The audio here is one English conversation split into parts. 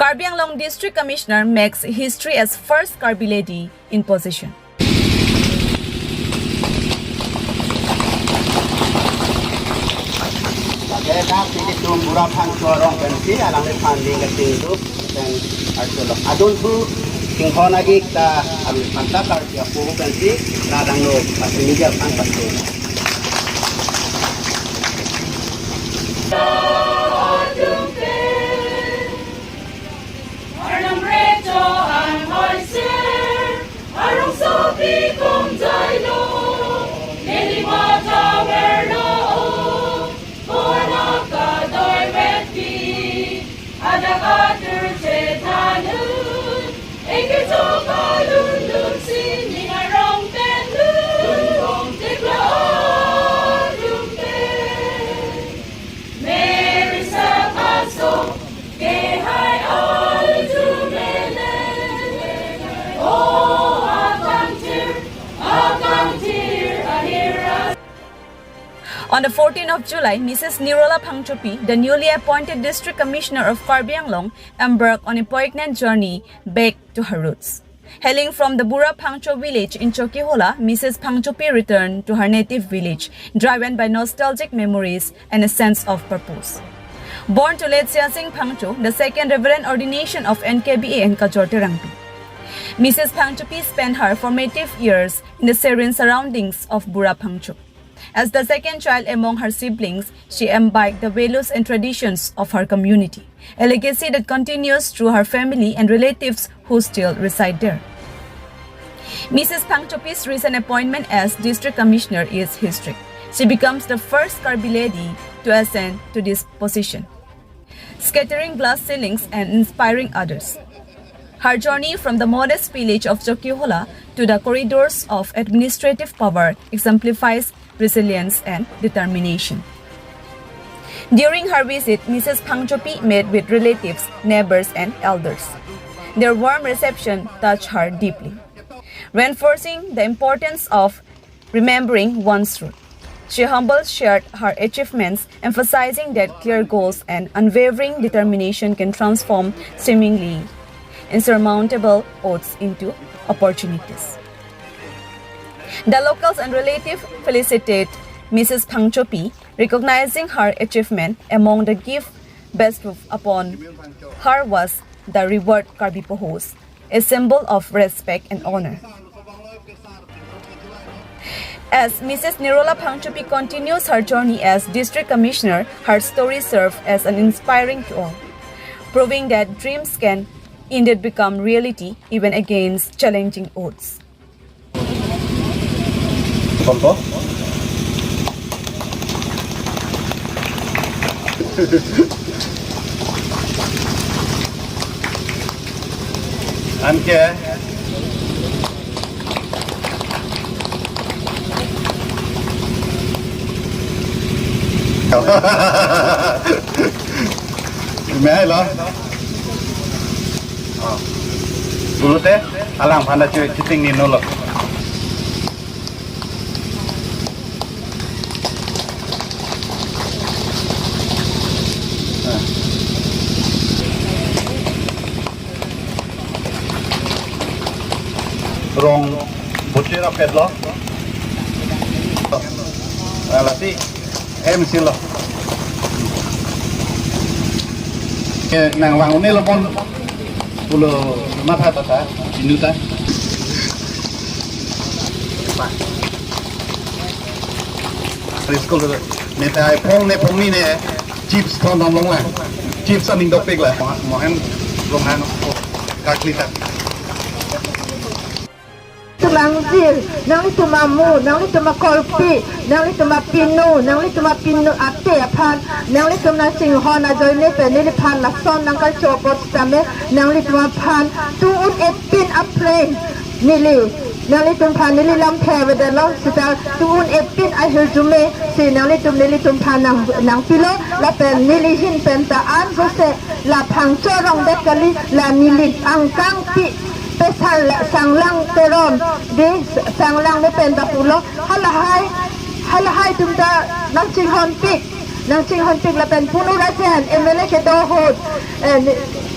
Karbi Anglong District Commissioner makes history as first Karbi lady in position. On the 14th of July, Mrs. Nirola Phangchopi, the newly appointed District Commissioner of Karbi Anglong, embarked on a poignant journey back to her roots. Hailing from the Bura Phangcho village in Chokihola, Mrs. Phangchopi returned to her native village, driven by nostalgic memories and a sense of purpose. Born to late Siasing Phangcho, the second reverend ordination of NKBA and Kajorte Rangpi. Mrs. Phangchopi spent her formative years in the serene surroundings of Bura Phangcho. As the second child among her siblings, she imbibed the values and traditions of her community, a legacy that continues through her family and relatives who still reside there. Mrs. Phangchopi's recent appointment as District Commissioner is historic. She becomes the first Karbi lady to ascend to this position, scattering glass ceilings and inspiring others. Her journey from the modest village of Chokihola to the corridors of administrative power exemplifies resilience and determination. During her visit, Mrs. Phangchopi met with relatives, neighbors, and elders. Their warm reception touched her deeply, reinforcing the importance of remembering one's roots. She humbly shared her achievements, emphasizing that clear goals and unwavering determination can transform seemingly insurmountable odds into opportunities. The locals and relatives felicitate Mrs. Phangchopi, recognizing her achievement. Among the gift bestowed upon her was the reward Karbi Pohos, a symbol of respect and honor. As Mrs. Nirola Phangchopi continues her journey as District Commissioner, her story serves as an inspiring to all, proving that dreams can indeed become reality even against challenging odds. Contoh? Anke? Gimana lo? Dulu teh, alang pada cuy citing ni nolo. Rong bocil apa lo? Alati, sih lo. Ke nang wang ini lo pun pulau mata tata, minuta. Sekolah neta pong ni ne chips thon dom long lah, chips aning dopek lah, mohen longan kaklita. Mangzil, nang itu mamu, nang itu makolpi, nang itu mapinu, nang itu mapinu ate apan, nang itu nasingho na joine penili pan lakson nang kal chopot tame, nang itu mapan tuun epin apre nili, nang itu pan nili lampe wedelo sita tuun epin ahil jume si nang itu nili tumpan nang pilo la pen nili hin pentaan sose la pangcorong dekali la nili angkang pi. Pesal sanglang terom di sanglang ni pentapulo halahai tumda nang cinghon pik la pen puno rasen emele ke dohod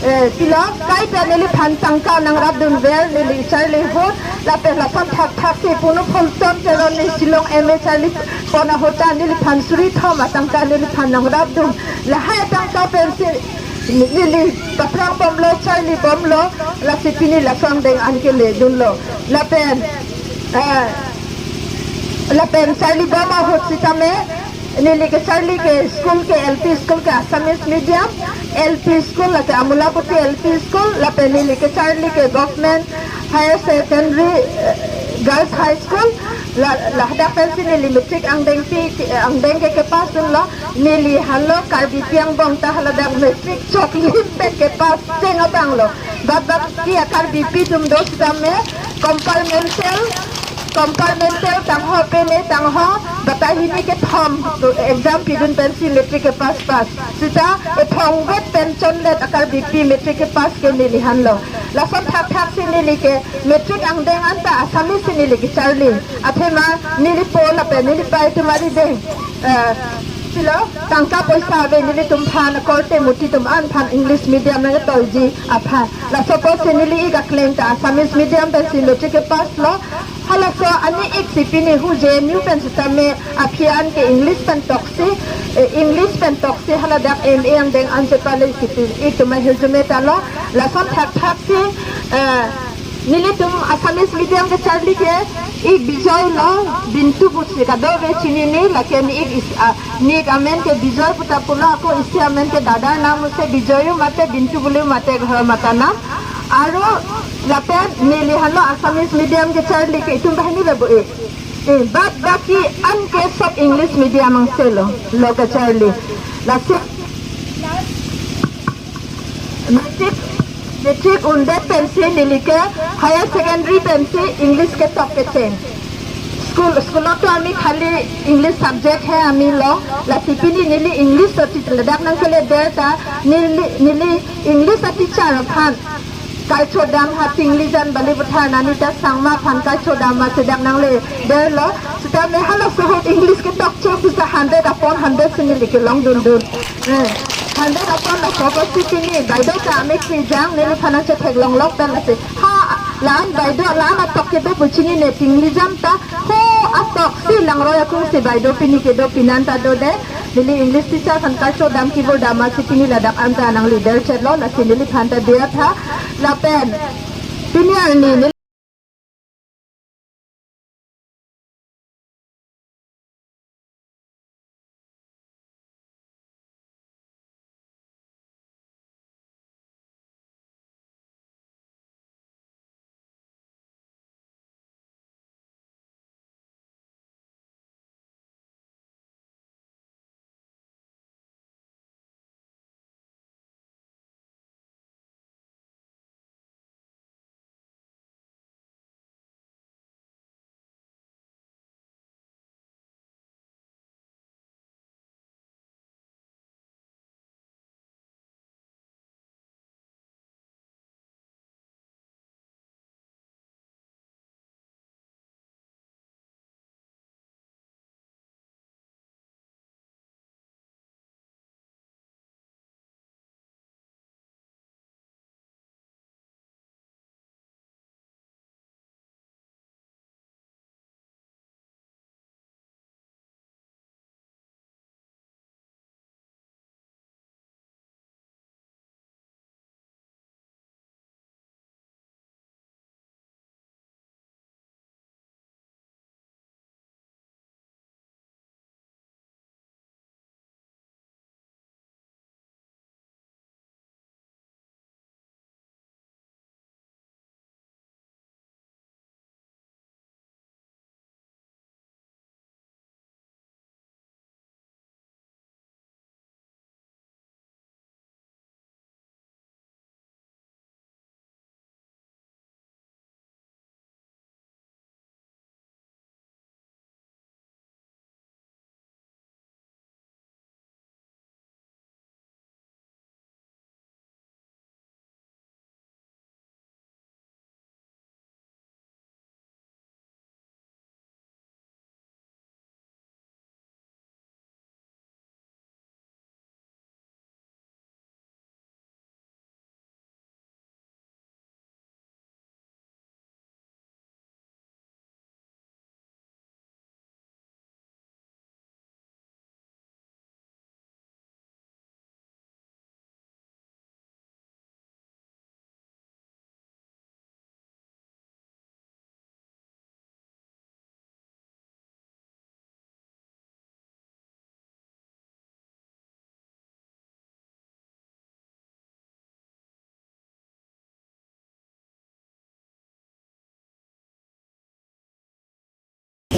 pila kai pe nili phan tangka nang rap dun ver nili Charlie hot la pe la son thak thak si punu phol ton te ron ni silong eme Charlie pona hota nili phan suri thoma tangka nili phan nang rap dun la hai tangka pen si nili paprang bom lo Charlie bom lo la si pini la son deng an ke le dun lo la pen Charlie bom hot si tame nili ke Charlie ke school ke LP school ke Assamese medium LP school la ke Amulapati LP school la pe nili ke Charlie ke government higher secondary girls high school la hada pensi nili metric angdeng ke pas lo nili halo Karbi Anglong ta hala da metric choklim pe ke pas chenga bang lo bat ki Karbi tum dos tame compartmental tang ho pene tang ho batai hini ke thom exam pidun pensi metric ke pas sita e thong vet pen chon le akar bp metric ke pas ke nili han lo la son thak si nili ke metric angdeng anta Assamese si nili ke Charlie athema nili pola pe nili pai tumari de silo tangka paisa be nili tum phan korte muti tum an phan English medium na toji apha la suppose nili ga claim ta Assamese medium pe si metric ke pas lo hala so ani ek sipini hu je new pen system aphian ke English pen toksi hala dak em deng an se pale sipi ek to my resume ta lo la son thak si nili tum Assamese medium ke Charlie ke ik bijoy lo bintu busi ka do ve chini ni la ke ni ik ni amen ke bijoy puta pula ko isi amen ke dada naam se bijoyu mate bintu bulu mate ghar mata naam aro lape nili halo Assamese medium ke Charlie ke itum bahani lebo bat baki an ke sab English medium ang selo lo ke Charlie la se metric unde pensi nili ke higher secondary pensi English ke top ke chen school to ami khali English subject hai ami lo la tipini nili English teacher dak nang kele data nili English teacher phan kai chodam ha tinglijan bali buthana ni ta sangma phan kai chodam ma sedang nang le der lo sita me hala so English ke top chok sa 100 upon 100 sinili ke long dun 100 upon la ko sitini daido ka ame ki jang nili phana che thek long lok dan la se ha lan daido lan atok ke do buchini ne tinglijan ta ho atok si lang roya ku se daido pini ke do pinanta do de nili English teacher kan kai chodam ki bo dama sitini la dak anta nang leader chet lo la sinili phanta dia tha la pen pini ni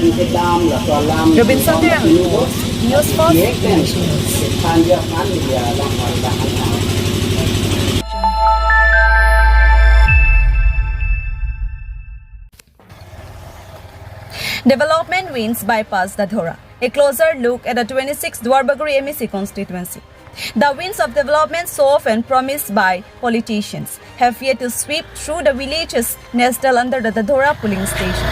Robinson Tirang reports, News First English News. Development wins bypass Dadhora. A closer look at the 26th Duarbagori MAC Constituency. The winds of development so often promised by politicians have yet to sweep through the villages nestled under the Dadhora polling station.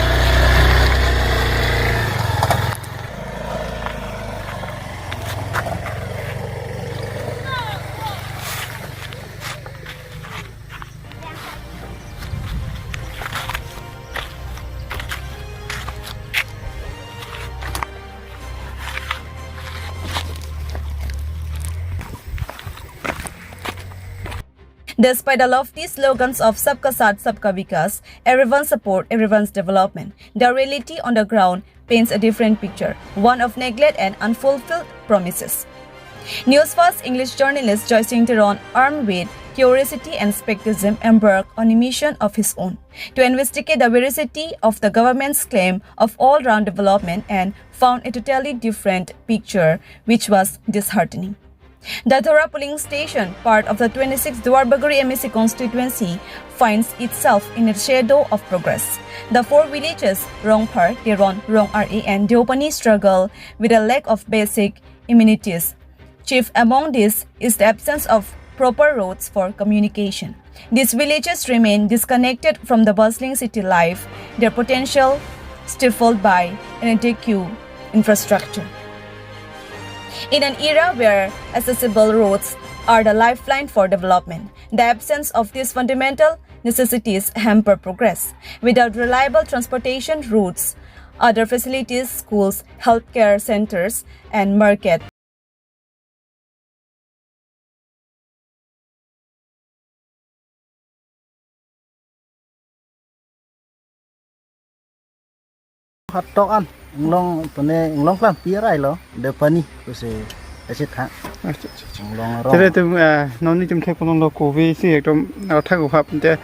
Despite the lofty slogans of Sabka Saath Sabka Vikas, everyone's support, everyone's development, the reality on the ground paints a different picture, one of neglect and unfulfilled promises. News First English journalist Joy Singh Tiron, armed with curiosity and skepticism, embarked on a mission of his own to investigate the veracity of the government's claim of all-round development and found a totally different picture, which was disheartening. Dadhora polling station, part of the 26th Duarbagori MAC constituency, finds itself in the shadow of progress. The four villages, Rongpar, Tiron, Rong-RA and Deopani struggle with a lack of basic amenities. Chief among these is the absence of proper roads for communication. These villages remain disconnected from the bustling city life, their potential stifled by inadequate infrastructure. In an era where accessible roads are the lifeline for development, the absence of these fundamental necessities hamper progress. Without reliable transportation routes, other facilities, schools, healthcare centers, and market hot dog an long pone long plan pirai lo de pani ko se asit ha long ro thế thì nó như chúng ta có long cô về thì trong nó thay của pháp thế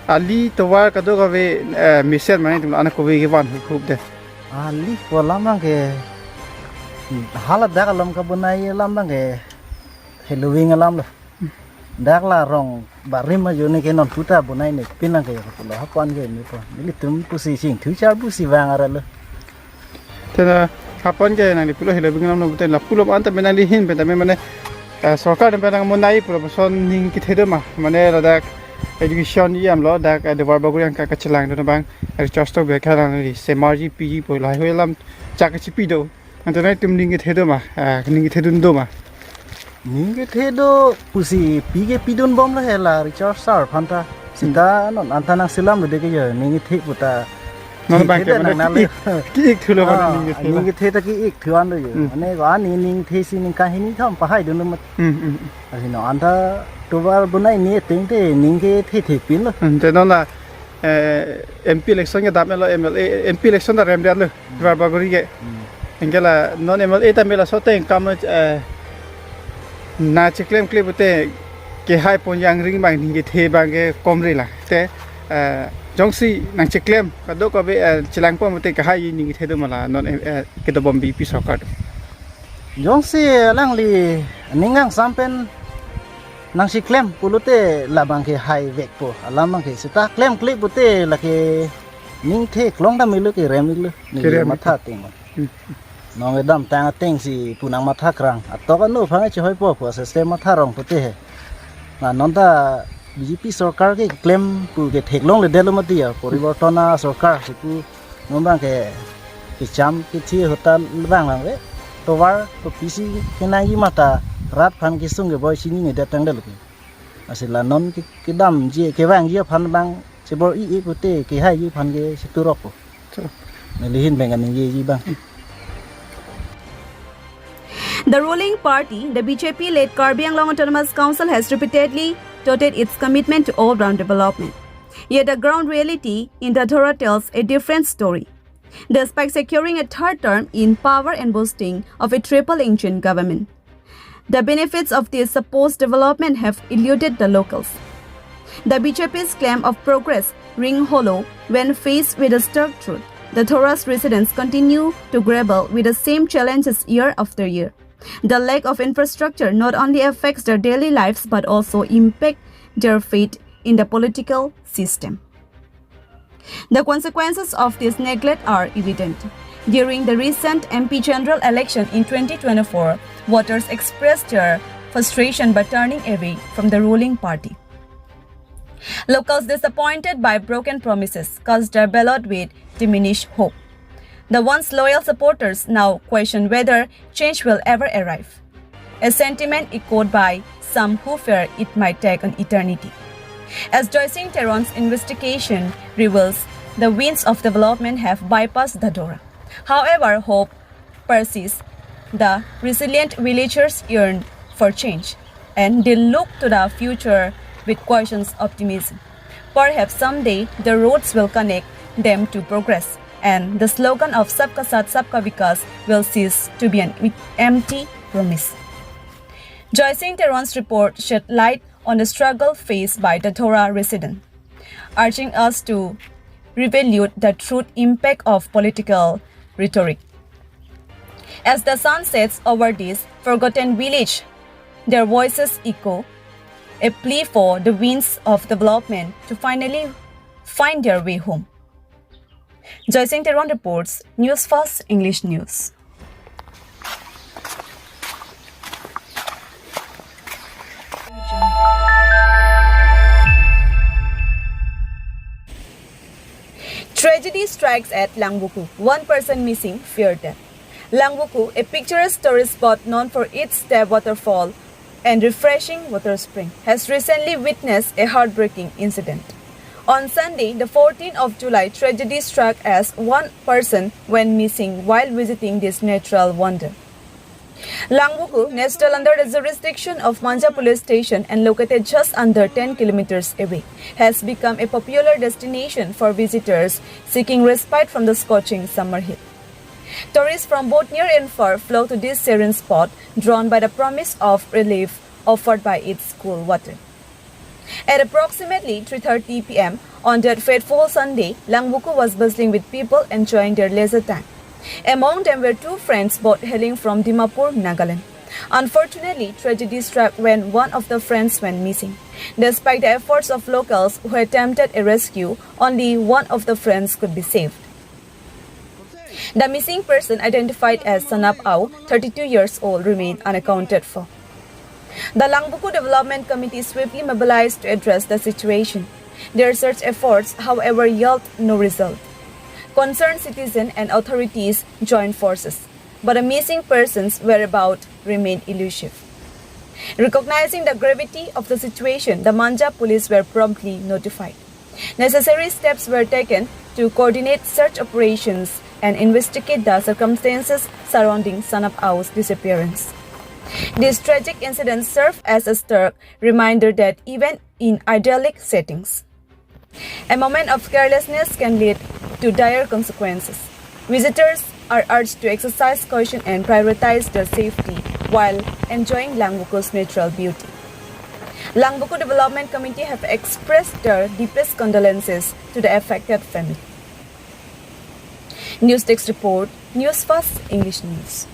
ali towa cái đó về mission mà chúng anh cô về cái van khúc đấy ali ko lam bang ke halat dak lam ka bunai lam bang ke halloween lam lo dak la rong barim ma jone ke non puta bunai ne pinang ke lo hapan ke ni ko ni tum pusi sing thu char pusi wang ara lo thế là kapan cái này pulau hilang bingung nama betul lah pulau anta benang lihin betul mana sokar dan benang monai pulau person ning kita tu mah mana ada education ni am lo ada Duarbagori yang kakak celang tu bang ada contoh berkaitan ni semarji PG pulau hilang cakap cipi tu nanti nanti tum ning kita tu mah ning kita tu mah ning ke do pusi pige pidun bom la hela Richard Sar phanta sinda non antanang silam de ke ye ning the puta non bang ke mana ki thu lo mana ning ke the ta ki ik thuan lo ye ane ga ning the si ning ka hi ni tham pa hai do no mat asi no anta to war bunai ni ting te ning ke the pin lo thế đó là MP election cái đáp lo MLA MP election đã rem đẹp rồi Duarbagori cái cái là non MLA ta mới là số tiền cam na chiklem clip bute ke hai pon yang ring bang ni the bang ke komri la te jongsi nang chiklem ka do ko be chilang pon bute ka hai ni the do mala non ke do bom BP sokar jong si lang li ningang sampen nang si klem pulute labang ke hai vek po alam ke sita klem clip bute la ke ning the klong da milu ke rem milu ni matha ting nong edam tang ting si punang matha krang atok anu phang che hoi po se system matha rong pute he na nonda BJP sarkar ke claim pu ke theklong le delo matia poribortona sarkar siku nombang ke cham ke thi hota bang lang we to war to PC ke nang yi mata rat phan ke sung ke boy sini ni da tang delo ke asila non ke dam je ke bang je phan bang se bor i pute ke hai yi phan ke siturok po ne lihin bengan ni yi bang. The ruling party, the BJP-led Karbi Anglong Autonomous Council, has repeatedly touted its commitment to all-round development. Yet the ground reality in Dadhora tells a different story. Despite securing a third term in power and boasting of a triple-engine government, the benefits of this supposed development have eluded the locals. The BJP's claim of progress ring hollow when faced with a stark truth. Dadhora's residents continue to grapple with the same challenges year after year. The lack of infrastructure not only affects their daily lives but also impacts their faith in the political system. The consequences of this neglect are evident. During the recent MP general election in 2024, voters expressed their frustration by turning away from the ruling party. Locals disappointed by broken promises cast their ballot with diminished hope. The once loyal supporters now question whether change will ever arrive, a sentiment echoed by some who fear it might take an eternity. As Joycing Teron's investigation reveals, the winds of development have bypassed Dadhora. However, hope persists. The resilient villagers yearn for change, and they look to the future with cautious optimism. Perhaps someday the roads will connect them to progress, and the slogan of Sabka Saath Sabka Vikas will cease to be an empty promise. Joycing Teron's report shed light on the struggle faced by Dadhora residents, urging us to reevaluate the true impact of political rhetoric. As the sun sets over this forgotten village, their voices echo, a plea for the winds of development to finally find their way home. Joycing Teron reports, News Fast English News. Tragedy strikes at Langvoku. One person missing, feared death. Langvoku, a picturesque tourist spot known for its step waterfall and refreshing water spring, has recently witnessed a heartbreaking incident. On Sunday, the 14th of July, tragedy struck as one person went missing while visiting this natural wonder. Langvoku, nestled under the jurisdiction of Manja Police Station and located just under 10 kilometers away, has become a popular destination for visitors seeking respite from the scorching summer heat. Tourists from both near and far flock to this serene spot, drawn by the promise of relief offered by its cool water. At approximately 3:30 p.m. on that fateful Sunday, Langvoku was bustling with people enjoying their leisure time. Among them were two friends both hailing from Dimapur, Nagaland. Unfortunately, tragedy struck when one of the friends went missing. Despite the efforts of locals who attempted a rescue, only one of the friends could be saved. The missing person, identified as Sanap Au, 32 years old, remained unaccounted for. The Langvoku Development Committee swiftly mobilized to address the situation. Their search efforts, however, yielded no result. Concerned citizens and authorities joined forces, but the missing person's whereabouts remained elusive. Recognizing the gravity of the situation, the Manja police were promptly notified. Necessary steps were taken to coordinate search operations and investigate the circumstances surrounding Sanap Au's disappearance. This tragic incident served as a stark reminder that even in idyllic settings, a moment of carelessness can lead to dire consequences. Visitors are urged to exercise caution and prioritize their safety while enjoying Langvoku's natural beauty. Langvoku Development Committee have expressed their deepest condolences to the affected family. News Text Report, News Fast English News.